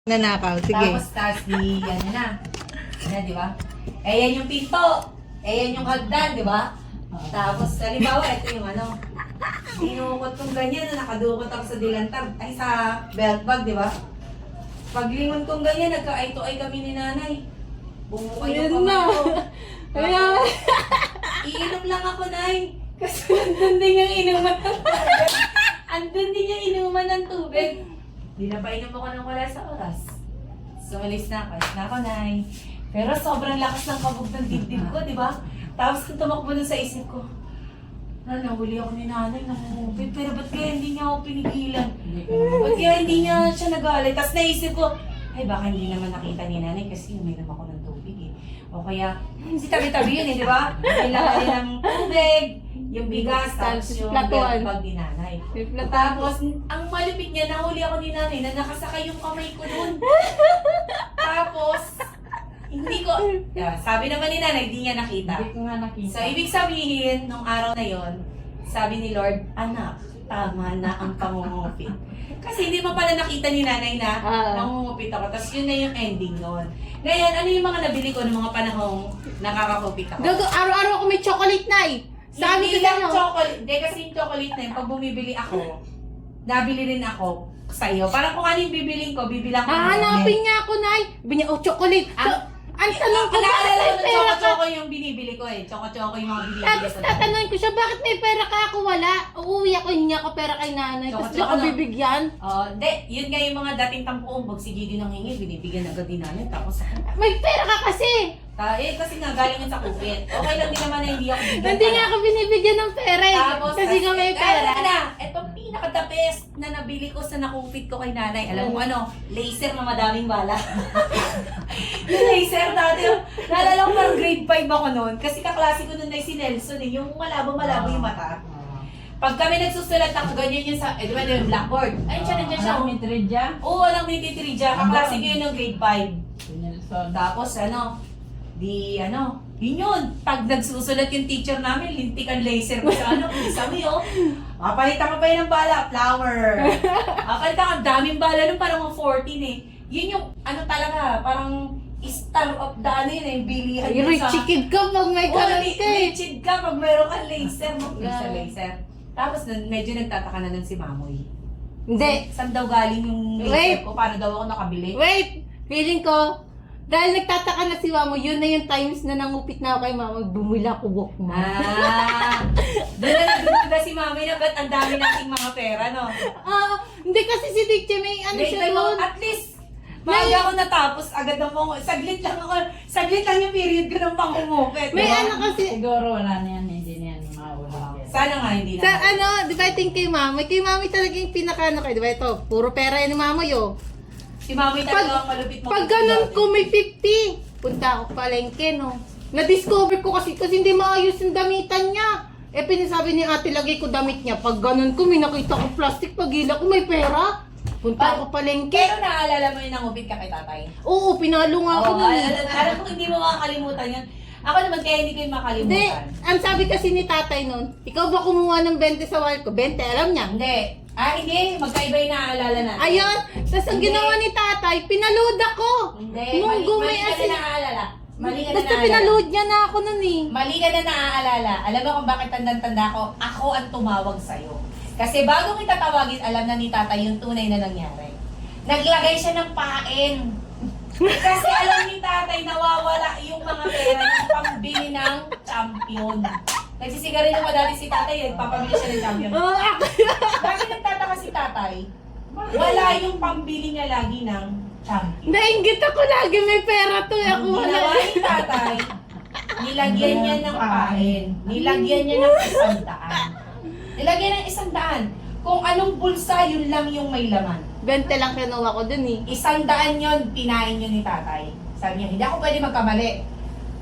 Nanakaw, sige. Tapos di, ano na. Yan, di ba? Eh, yan yung pinto. Eh, yan yung hagdan, di ba? Tapos, halimbawa, ito yung ano. Dinukot kong ganyan, nakadukot ako sa dilantag, ay sa belt bag, di ba? Paglingon kong ganyan, nagka-eye to eye kami ni nanay. Bumukay yung kamay ko. Kaya, Iinom lang ako, nay. kasi nandun din yung inuman ng Andun din yung inuman ng tubig. Di na pa inom ako ng wala sa oras. Sumalis na ako. Na ako, nay. Pero sobrang lakas ng kabog ng dibdib ko, di ba? Tapos kung tumakbo dun sa isip ko, nahuli ako ni nanay, namumupit. Pero ba't kaya hindi niya ako pinigilan? Ba't kaya hindi niya siya nag-aalay? Tapos naisip ko, ay baka hindi naman nakita ni nanay kasi uminom ako ng tubig eh. O kaya, si tabi-tabi yun eh, di ba? Kailangan din ng tubig, yung bigas, tapos yung Platuan. bag ni nanay. May platuan. Tapos, ang malupit niya, nahuli ako ni nanay na nakasakay yung kamay ko dun. Tapos, hindi ko, sabi naman ni nanay, hindi niya nakita. Hindi ko nga nakita. So, ibig sabihin, nung araw na yon, sabi ni Lord, anak, tama na ang pangungupit. Kasi hindi mo pala nakita ni nanay na nangungupit ako. Tapos yun na yung ending nun. Ngayon, ano yung mga nabili ko ng mga panahong nakakakupit ako? Gago, araw-araw ako may chocolate na eh. Sabi Hindi ko lang sa'yo. chocolate. Hindi kasi yung chocolate na yun, pag bumibili ako, nabili rin ako sa iyo. Parang kung ano yung bibiling ko, bibilang ko. Hahanapin niya ako, Nay. Sabi niya, oh, chocolate. Ang tanong ko, bakit Naalala may ko ng pera ka? choco-choco yung binibili ko eh. Choco-choco yung mga binibili Tapos ko. tatanungin ko siya, bakit may pera ka? Ako wala. Uuwi ako, hindi ako pera kay nanay. Tapos di ako Choco-choco na. bibigyan. Oh, hindi. Yun nga yung mga dating tampuong si Gigi nang hingi, binibigyan agad din namin. Tapos ako, May pera ka kasi. kasi nga galing yun sa kupit. Okay lang din naman na hindi ako bigyan. Hindi nga ako binibigyan ng pera eh. Tapos, Kasi nga may pera. na, itong pinaka-the best na nabili ko sa nakupit ko kay nanay. Alam mo ano, laser na madaming bala. Yung laser dati, naalala ko parang grade 5 ako noon. Kasi kaklase ko noon na si Nelson eh, yung malabo-malabo yung mata. Pag kami nagsusulat ako, ganyan yun sa, di ba yung blackboard? Ayun siya, nandiyan siya. May tridya? Oo, walang may titridya. Kaklase ko yun ng grade 5. Si Nelson. Tapos yun yun. Pag nagsusulat yung teacher namin, lintikan laser ko sa sabi kapalitan ka pa yun ng bala, flower. Kapalitan ka, daming bala nun, parang mga 14 eh. Yun yung, talaga, parang star of the yun eh, bilihan Ay, rich kid ka pag may kalat ka eh. Richid ka pag meron kang laser mo. Yeah. Laser. Tapos medyo nagtataka na nun si Mamoy. Hindi. Saan daw galing yung laser ko? Paano daw ako nakabili? Wait! Feeling ko, dahil nagtataka na si Mamo, yun na yung times na nangupit na ako kay Mamo, bumila ko walk mo. Doon na nagdududa si Mami na ba't ang dami nating mga pera, no? Hindi kasi si Dicche may ano siya doon. At least, bago ako natapos, agad na mo, saglit lang yung period ko ng pangungupit. May diba? ano kasi, Siguro wala na yan, hindi na yan mawala. Sana nga hindi na. sa ano, di ba yung kay Mami talaga yung pinaka ano kayo, di ba ito, puro pera yan ni Mamo yo. Si Mami talaga ang malupit mo. Pag ganun ko may 50, punta ako palengke no. Na-discover ko kasi hindi maayos yung damitan niya. Eh pinasabi ni ate lagay ko damit niya. Pag ganun ko may nakita ko plastic, pagila ko may pera. Punta ako palengke. Pero naalala mo yung nangupit ka kay tatay? Oo, pinalo nga ako nun eh. Alam ko hindi mo makakalimutan yun. Ako naman kaya hindi ko yung Hindi, makalimutan. ang sabi kasi ni tatay nun, ikaw ba kumuha ng 20 sa wallet ko? 20, alam niya. Hindi. Hindi. Magkaiba yung naaalala natin. Ayun, tapos ang Hindi. ginawa ni tatay, pinaload ako. Hindi. Munggo Mali may ka na asin. naaalala. Mali ka na Basta naaalala. pinaload niya na ako nun eh. Mali ka na naaalala. Alam mo kung bakit tandang-tanda ko? Ako ang tumawag sa'yo. Kasi bago kita tawagin, alam na ni tatay yung tunay na nangyari. Naglagay siya ng pain. Kasi alam ni tatay nawawala yung mga pera yung pambili ng champion. Nagsisigarilyo pa dati si tatay, papamili siya ng champion. Oo, ako. Bakit nagtataka si tatay? Wala yung pambili niya lagi ng champion. Nainggit ako lagi may pera to. Ako wala. Ginawa ni tatay, nilagyan niya ng pain. Nilagyan niya ng 100. Nilagyan ng 100. Kung anong bulsa, yun lang yung may laman. 20 lang kinuha ko dun eh. 100 yun, pinain yun ni tatay. Sabi niya, hindi ako pwede magkamali.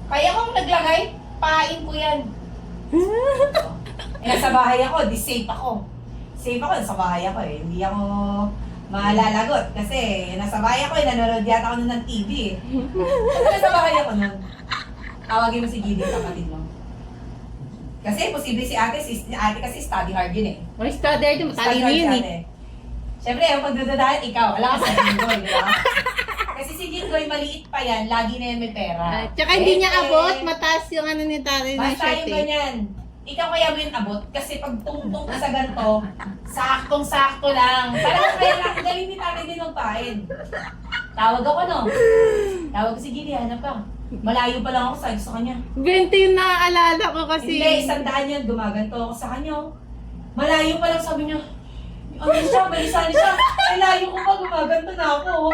Kaya kung naglagay, pain ko yan. Nasa bahay ako, di safe ako. Safe ako, nasa bahay ako eh. Hindi ako malalagot kasi nasa bahay ako eh, nanonood yata ako nun ng TV eh. Kasi nasa bahay ako nun. Tawagin mo si Gidi, kapatid mo. Kasi posible si ate kasi study hard yun eh. May study din, Study matalino hard yun si eh. ate. Siyempre, yung pagdudadahan, ikaw, alam ka sa linggo, di ba? Aroy, maliit pa yan, lagi na yan may pera. Tsaka hindi niya Eh, abot, mataas yung ano ni tatay na Basta shirt yung eh. ganyan. Ikaw kaya mo yung abot kasi pag tungtong ka sa ganito, saktong-sakto lang. Parang kaya galing ni tatay din magpain. Tawag ako, no? Tawag ko si Gili, hanap ka. Malayo pa lang ako, sabi ko sa kanya. 20 yung naaalala ko kasi. Hindi, 100 yan, gumaganto ako sa kanya. Malayo pa lang, sabi niya. Ano siya, malisan siya. Ay, layo ko pa, gumaganto na ako.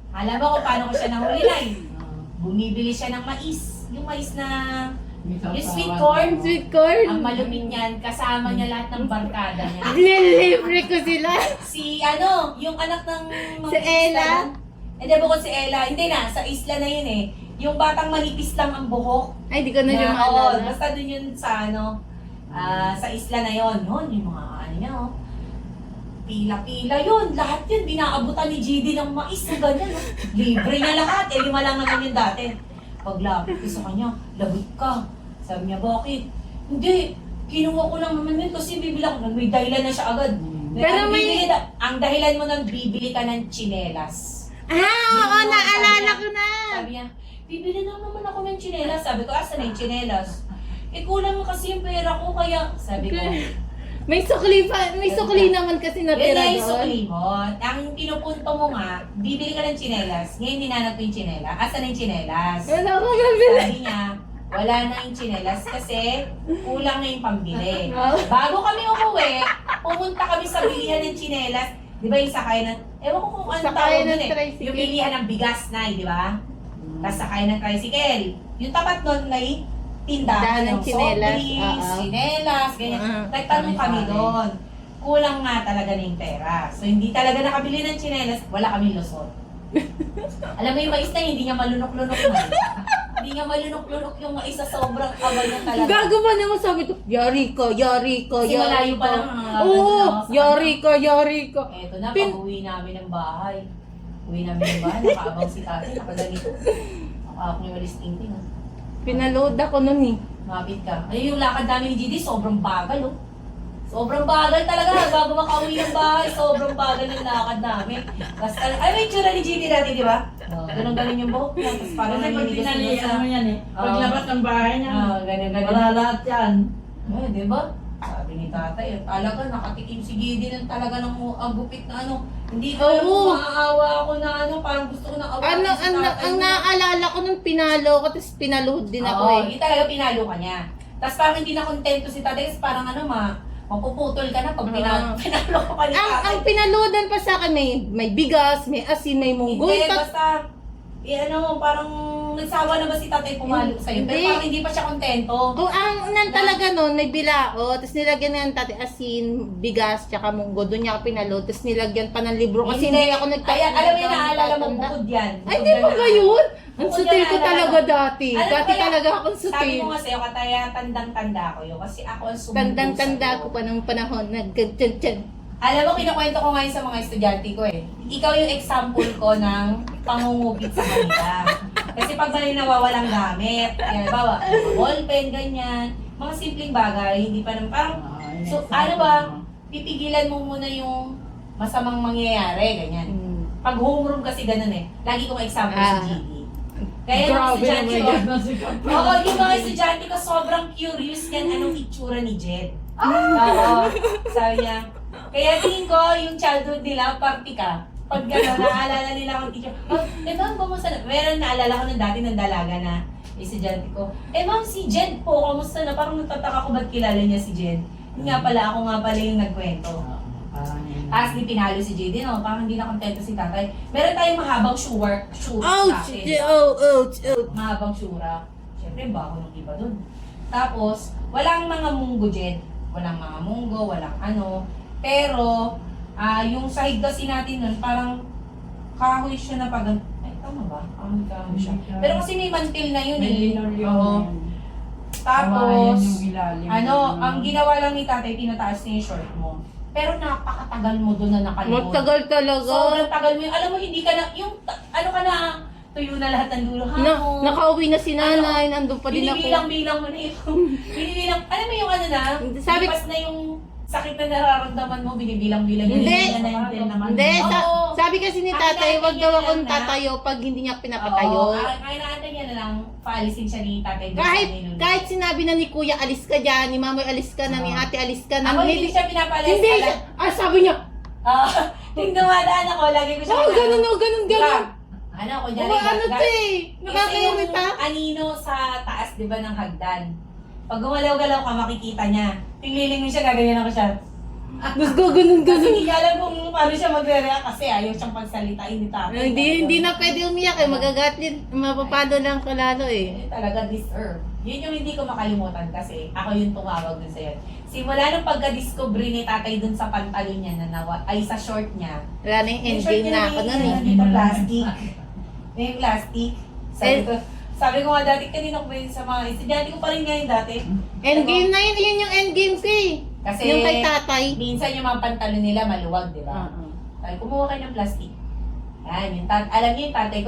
Alam mo kung paano ko siya nahuli na Bumibili siya ng mais. Yung mais na, yung sweet corn. Sweet corn. Ang malupit niyan, kasama niya lahat ng barkada niya. Nililibre ko sila. Si ano, yung anak ng mga Si Ella? Hindi, bukod si Ella. Hindi na, sa isla na yun eh. Yung batang manipis lang ang buhok. Ay, di ko na siya Oo, maalala. basta dun yun sa ano, sa isla na yun. Yun, yung mga ano niya, oh. Pila-pila yun. Lahat yun, binaabutan ni GD ng mais na ganyan. Oh. Libre niya lahat. 5 lang naman yun dati. Paglapit ko sa kanya, lagot ka. Sabi niya, bakit? Hindi, kinuha ko lang naman yun kasi bibili ako. May dahilan na siya agad. Pero may- Ang dahilan mo nang bibili ka ng tsinelas. Oo, naalala ko na. Sabi niya, bibili lang naman ako ng tsinelas. Sabi ko, asan na yung tsinelas? Kulang kasi yung pera ko, kaya sabi ko, May sukli pa, may sukli naman kasi yun natira nga yung doon. sukli mo. Ang pinupunto mo nga, bibili ka ng tsinelas. Ngayon ninanap ko yung tsinelas. Asan na yung tsinelas? Wala ko nabili. Sabi niya, wala na yung tsinelas kasi kulang na yung pambili. Oh. Bago kami umuwi, pumunta kami sa bilihan ng tsinelas. Di ba yung sakay ng, ewan ko kung ano Sakay tawag ng dun eh. tricycle. Yung bilihan ng bigas na, di ba? Tapos sakay ng tricycle. Yung tapat nun may tindahan Tindahan ng ng tsinelas, soft drinks, oo. tsinelas, ganyan. Ah. Nagtanong kami doon. Kulang nga talaga na yung pera. So hindi talaga nakabili ng tsinelas, wala kami lusot. Alam mo yung mais na hindi niya malunok-lunok na. Hindi niya malunok-lunok yung mais sa sobrang kabal na talaga. Gago pa naman sabi ko, yari ka, yari ka, Kasi yari malayo ka. pa lang ang Oo, ako sa yari ka, yari ka. Eto na, Pin- pag-uwi namin ng bahay. Uwi namin ng bahay, nakaabang si tatay, nakaganito. Nakaabang yung walis tingting. Pinaload ako nun eh. Mapit ka. Ayun yung lakad namin ni GD, sobrang bagal oh. Sobrang bagal talaga. Bago makauwi ng bahay, sobrang bagal ng lakad namin. Tapos, ay may tsura ni GD dati, di ba? Ganun-ganun yung buhok niya. Tapos parang Kasi pag naninigas tinali, na ano yan eh. Paglabas ng bahay niya, ganun-ganun. wala lahat yan. Eh, di ba? Sabi ni tatay, talaga nakatikim si Gidi ng talaga ng agupit na ano. Hindi ko alam Oo. kung maaawa ako na ano, parang gusto ko na awatin Ano, si ang, tatay. ang naaalala ko nung pinalo ko, tapos pinaload din ako Oo, eh. hindi talaga pinalo ka niya. Tapos parang hindi na kontento si tatay kasi parang ano, mapuputol ka na pag pinalo ko pa ni tatay. Ang pinaloadan pa sa akin, may bigas, may asin, may munggoy. Hindi, basta, parang nagsawa na ba si tatay pumalo sa'yo? Pero Hindi. parang hindi pa siya kontento. Oh, ang nan talaga nun, may bilao, tapos nilagyan na ng tati asin, bigas, tsaka munggo. Doon niya ako pinaload, tapos nilagyan pa ng libro kasi hindi ako Ayan, alam mo yung naalala mo, nagtatanda. bukod yan. Ay, hindi pa ba yun? Ang Bukod sutil yan, ko naalala talaga ko. dati. Alam mo Dati kaya- talaga akong Sabi sutil. mo nga sa'yo, kataya tandang-tanda ko yun. Kasi ako ang sumundo Tandang-tanda sa'yo. ko pa nung panahon, nagkantsan. Alam mo, kinukwento ko ngayon sa mga estudyante ko eh. Ikaw yung example ko ng pangungupit sa kanila. Kasi pag may nawawalang gamit, kaya bawa, ballpen, ganyan, mga simpleng bagay, hindi pa naman, parang, so, ano ba, pipigilan mo muna yung masamang mangyayari, ganyan. Pag homeroom kasi ganun eh. Lagi kong example si GD. Kaya yung Grabe estudyante naman ko, oo, yung mga estudyante ko sobrang curious yan anong itsura ni Jed. Oo, sabi niya. Kaya tingin ko yung childhood nila, party ka. Pag gano'n, naaalala nila akong teacher. Oh, ma'am, kumusta na? Meron naalala ko ng dati ng dalaga na estudyante ko. Ma'am, si Jed po, kumusta na? Parang nagtataka ko ba't kilala niya si Jed. Yun nga pala, ako nga pala yung nagkwento. Parang yan. Tapos di pinalo si JD, no? Parang hindi na kontento si tatay. Meron tayong mahabang shoe Ouch! natin. Ouch! Mahabang shoe rack. Siyempre, bago ng iba dun. Tapos, walang mga munggo, Jed. Walang mga munggo, walang ano. Pero, yung side kasi natin nun, parang kahoy siya na pag... Ay, tama ba? Kahoy siya. Pero kasi may mantil na yun May eh. linolyo Oo. na yun. Tapos, Kawayan yung ilalim. ang ginawa lang ni tatay, tinataas niya yung short mo. Pero napakatagal mo doon na nakalood. Matagal talaga. Sobrang tagal mo yun. Alam mo, hindi ka na, ano ka na, tuyo na lahat ng dulo. Nakauwi na si nanay, nandun pa din ako. Binibilang-bilang mo na yung, binibilang, alam mo yung ano na, Sabi- lipas na yung sakit na nararamdaman mo, binibilang-bilang Hindi. Hindi na naintin naman. Hindi, Oo. sabi kasi ni Ang tatay, wag tatay daw niya akong lang na- tatayo pag hindi niya Oo, pinapatayo. kaya natin yan na lang, paalisin siya ni tatay. doon sa Kahit niluluto. kahit sinabi na ni kuya, alis ka dyan, ni mamoy, alis ka na, ni Oo. ate, alis ka na. Ako hindi siya pinapalis. Hindi siya. Ah, sabi niya, Yung dumadaan ako, lagi ko siya oh, ganun, oh, ganun, ganun. Ano, kunyari, Oh, ano to eh. Kasi Nakakaimit yung ha. anino sa taas, di ba, ng hagdan. Pag gumalaw-galaw ka, makikita niya. Tingliling mo siya, gaganyan ako siya. Gusto ganun, Kasi ganun. hindi niya alam kung paano siya magre-react kasi ayaw siyang pagsalitain ni tatay. Hindi na pwede umiyak eh. Magagalit. Mapapado lang ka lalo eh. Talaga deserve. Yun yung hindi ko makalimutan kasi ako yung tumawag dun sa'yo. Simula nung pagka-discover ni tatay dun sa pantalon niya na ay sa short niya. Wala na yung Yung short endgame niya na ako nun eh. Dito plastic. Yung plastic. Sabi ko nga dati kanina ko ba yun sa mga estudyante ko pa rin ngayon dati. Endgame na yun. Yun yung endgame ko eh. Kasi Yung kay tatay. minsan yung mga pantalon nila maluwag, di ba? Oo. Sabi, kumuha kayo ng plastic. Yan, yung alam niyo yung tatay ko,